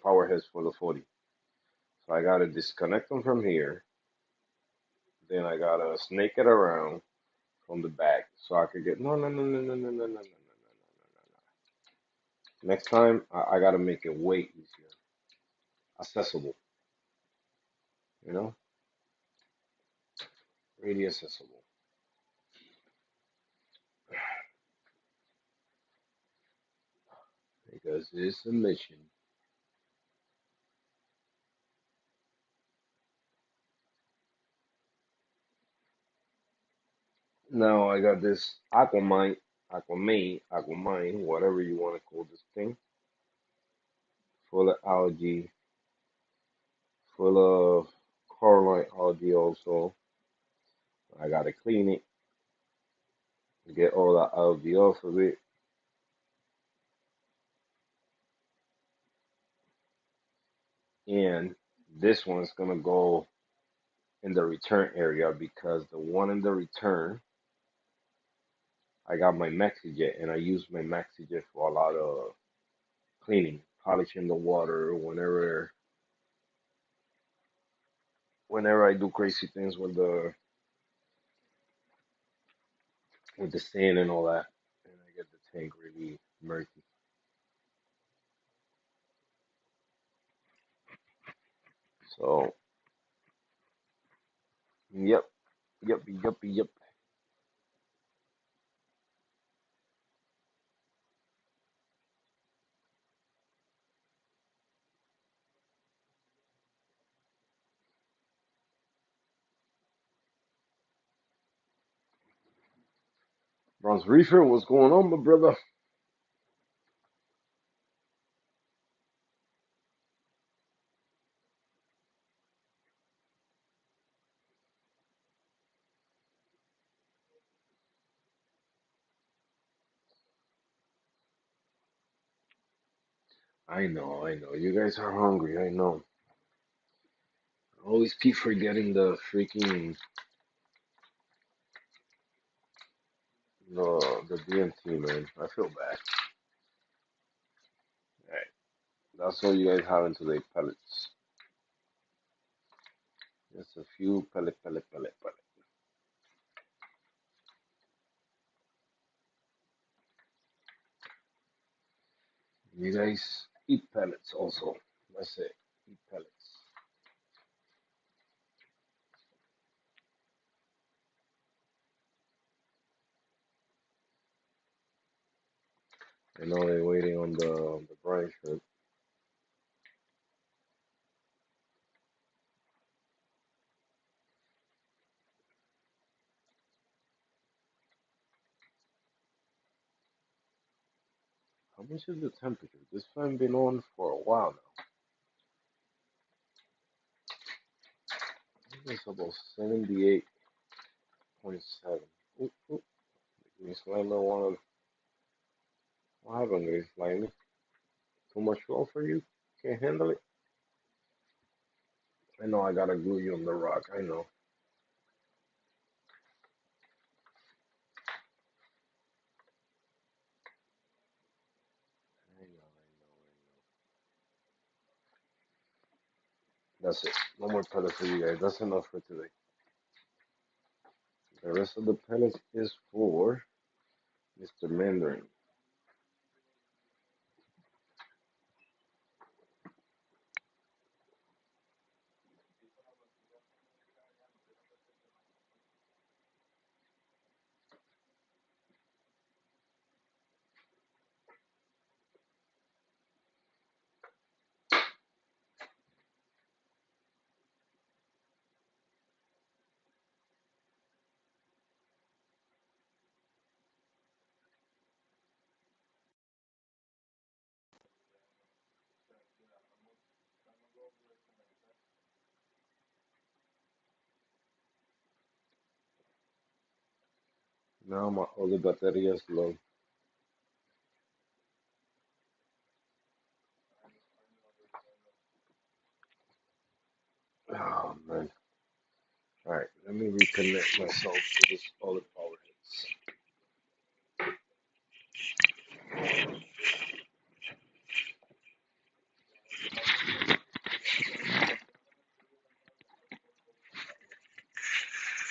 power heads for the 40, so I gotta disconnect them from here. Then I gotta snake it around from the back so I could get no. Next time, I gotta make it way easier, accessible. You know, really accessible because it's a mission. Now I got this aquamine, whatever you want to call this thing, full of algae, full of coralline algae also. I gotta clean it, get all the algae off of it, and this one's gonna go in the return area because the one in the return, I got my MaxiJet and I use my MaxiJet for a lot of cleaning, polishing the water whenever I do crazy things with the sand and all that, and I get the tank really murky. So, yep, yep. Bronze Reefer, what's going on, my brother? I know. You guys are hungry. I know. I always keep forgetting the DMT, man. I feel bad. Alright, that's all you guys having today, pellets. Just a few pellet. You guys eat pellets also. That's it. Eat pellets. I know they're waiting on the brine shrimp. How much is the temperature? This fan been on for a while now. I think it's about 78.7. Oop, oop. Miss Lima wanna what happened, Miss Lima? Too much flow for you? Can't handle it? I know I gotta glue you on the rock, I know. That's it. No more pellets for you guys. That's enough for today. The rest of the pellets is for Mr. Mandarin. Now my other battery is low. Let me reconnect myself to this solid power hits.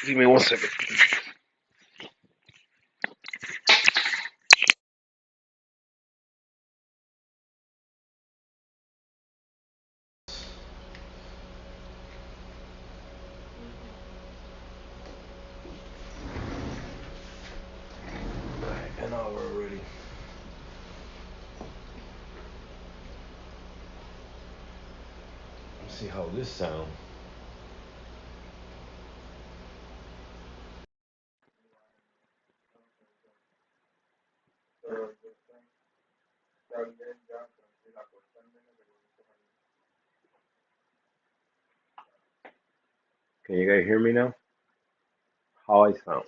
Give me 1 second. An hour already. Let's see how this sounds. Can you guys hear me now? How I sound?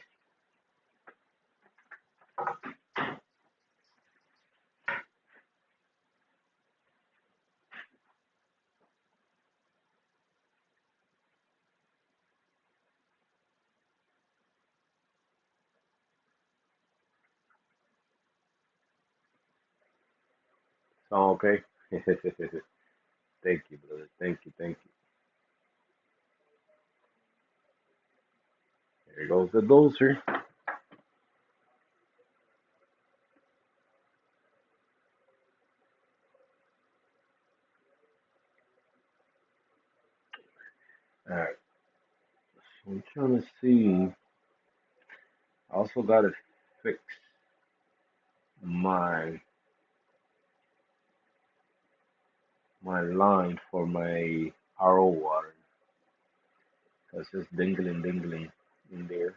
Sound okay? Thank you, brother. Thank you. Thank you. There goes the dozer. All right. So I'm trying to see. I also got to fix my my line for my RO water. That's just dingling in there.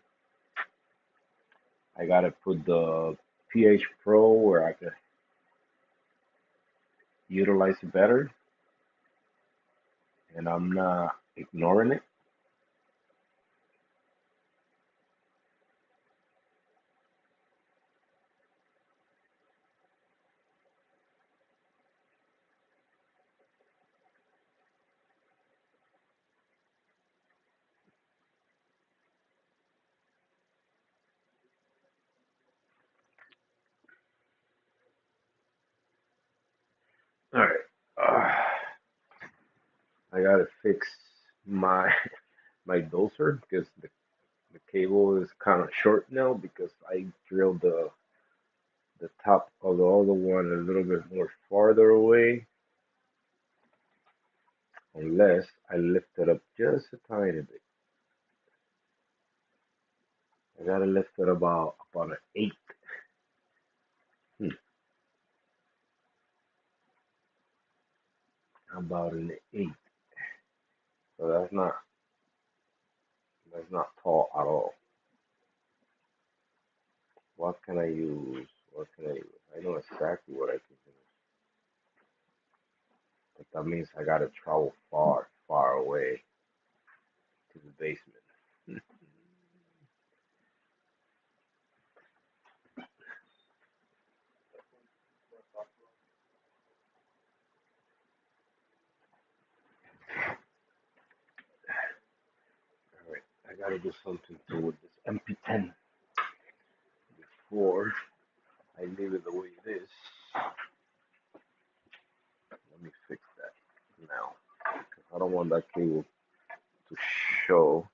I gotta put the pH Pro where I can utilize it better, and I'm not ignoring it. All right. I gotta fix my my doser because the cable is kind of short now because I drilled the top of the other one a little bit more farther away. Unless I lift it up just a tiny bit. I gotta lift it about an eighth. Hmm, about an eighth. So that's not tall at all. What can I use? What can I use? I know exactly what I can use. But that means I gotta travel far away to the basement. Alright, I gotta do something to with this MP10 before I leave it the way it is. Let me fix that now. Because I don't want that cable to show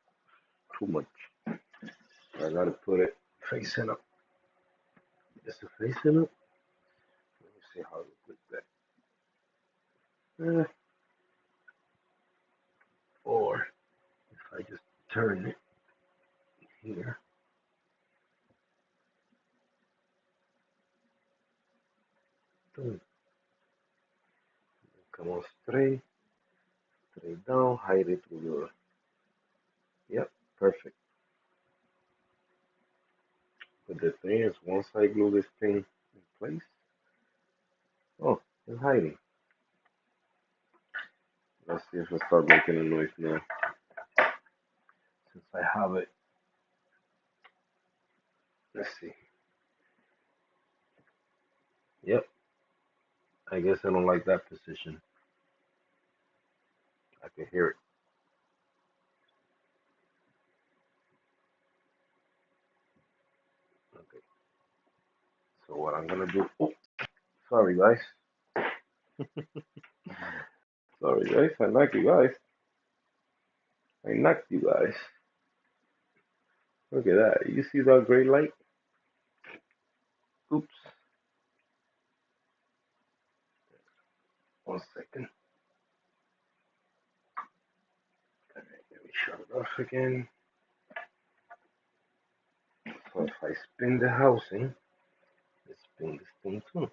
too much. So I gotta put it facing up. Just facing up. Let me see how to put that. Or if I just turn it here. Boom. Come on straight down, hide it with your, yep, perfect. But the thing is, once I glue this thing in place, oh, it's hiding. Let's see if I start making a noise now. Since I have it, let's see. Yep, I guess I don't like that position. I can hear it. So what I'm gonna do? Oh, sorry guys. Sorry guys. I knocked you guys. I knocked you guys. Look at that. You see that gray light? Oops. 1 second. Let me shut it off again. So if I spin the housing, let's spin this thing too.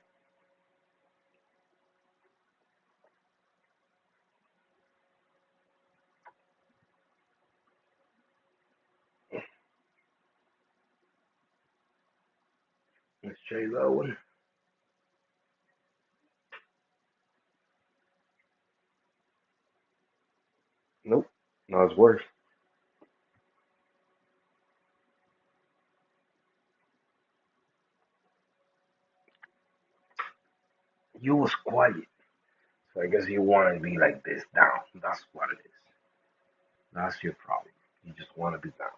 Let's try that one. Nope. Now it's worse. You was quiet. So I guess you want to be like this, down. That's what it is. That's your problem. You just want to be down.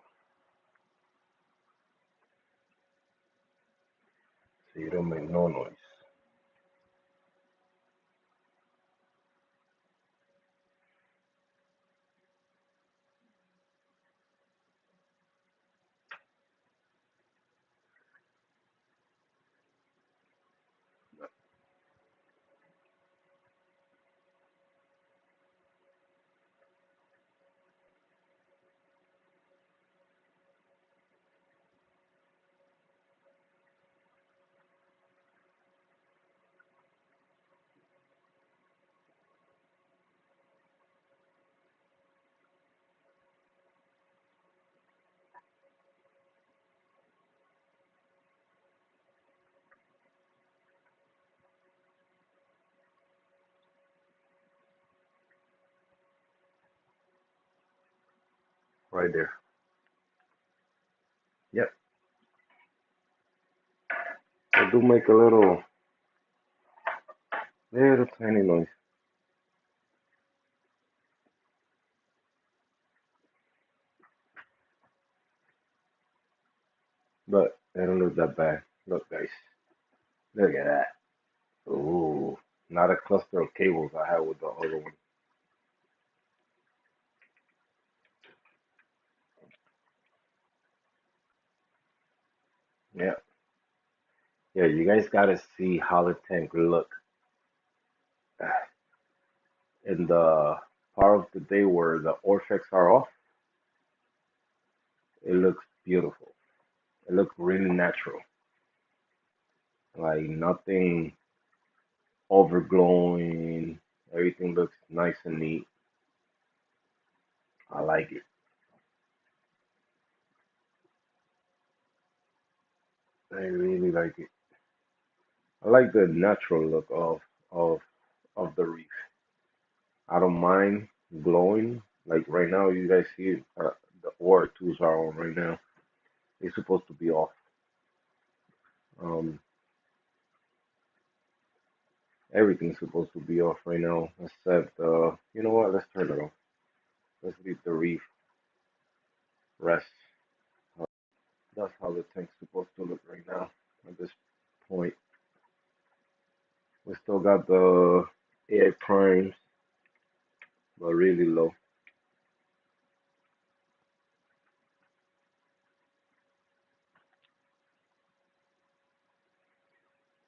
So you don't make no noise. Right there. Yep. I do make a little tiny noise. But they don't look that bad. Look, guys. Look at that. Ooh. Not a cluster of cables I had with the other one. Yeah. Yeah, you guys gotta see how the tank look in the part of the day where the Orfex are off. It looks beautiful. It looks really natural. Like nothing overglowing. Everything looks nice and neat. I like it. I really like it. I like the natural look of of the reef. I don't mind glowing. Like right now, you guys see it, the ore tools are on right now. They're supposed to be off. Um, Everything's supposed to be off right now except you know what? Let's turn it off. Let's leave the reef rest. That's how the tank's supposed to look right now at this point. We still got the air primes, but really low.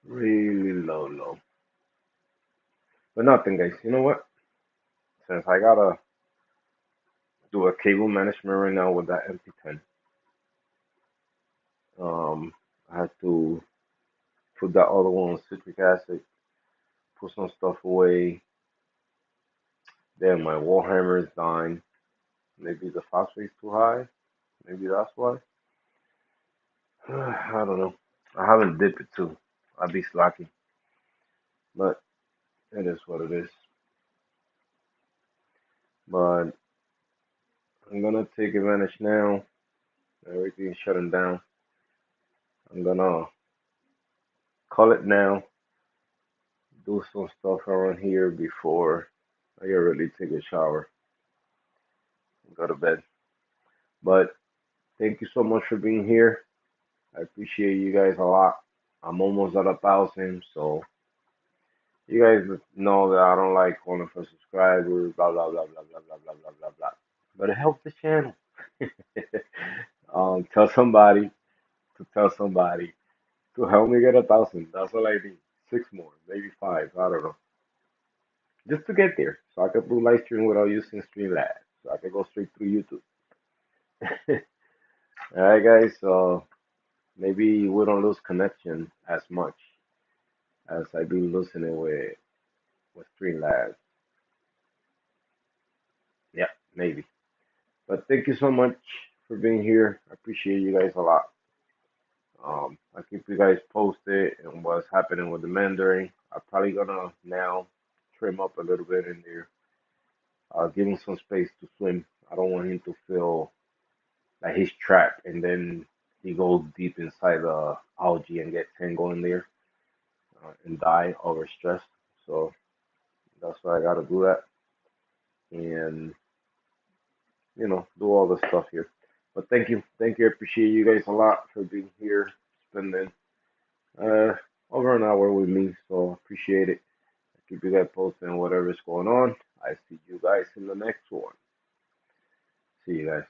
Really low. But nothing, guys. You know what? Since I gotta do a cable management right now with that MP10, I had to put that other one on citric acid, put some stuff away. Then my wall hammer is dying. Maybe the phosphate's too high. Maybe that's why. I don't know. I haven't dipped it too. I'd be slacking, but it is what it is. But I'm gonna take advantage now. Everything's shutting down. I'm gonna call it now. Do some stuff around here before I get ready to take a shower and go to bed. But thank you so much for being here. I appreciate you guys a lot. I'm almost at 1,000, so you guys know that I don't like calling for subscribers, blah blah blah blah blah blah blah blah blah blah. But it helps the channel. Tell somebody to tell somebody to help me get 1,000. That's all I need. Six more, maybe five. I don't know. Just to get there, so I could do live stream without using Streamlabs, so I could go straight through YouTube. All right, guys. So maybe we don't lose connection as much as I've been losing it with Streamlabs. Yeah, maybe. But thank you so much for being here. I appreciate you guys a lot. I keep you guys posted on what's happening with the Mandarin. I'm probably gonna now trim up a little bit in there. Give him some space to swim. I don't want him to feel like he's trapped and then he goes deep inside the algae and get tangled in there and die overstressed. So that's why I gotta do that and do all the stuff here. But thank you. I appreciate you guys a lot for being here, spending uh over an hour with me. So appreciate it. Keep you guys posted on whatever's going on. I see you guys in the next one. See you guys.